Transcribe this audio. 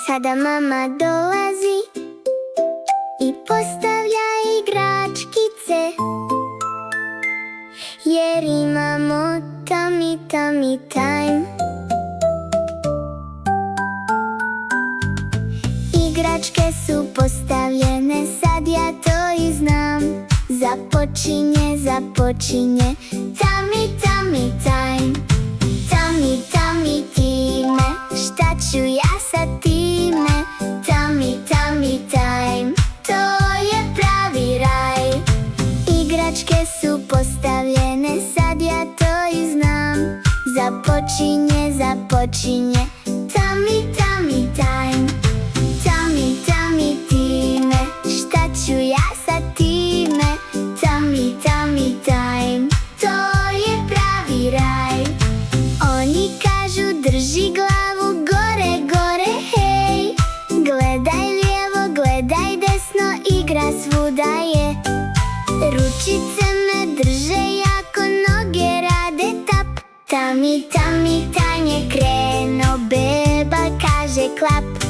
Sada mama dolazi i postavlja igračkice, jer imamo tummy tummy time. Igračke su postavljene, sad ja to i znam. Započinje, započinje tummy tummy time. Tummy tummy time, šta ću ja sa time? Tummy tummy time, to je pravi raj. Igračke su postavljene, sad ja to i znam. Započinje, započinje tummy tummy time. Tummy tummy time, šta ću ja sa time? Tummy tummy time, to je pravi raj. Oni kažu drži glavu gore, gore, hej. Gledaj lijevo, gledaj desno, igra svuda je. Ručice me drže jako, noge rade tap. Tummy tummy time je krenuo, beba kaže klap.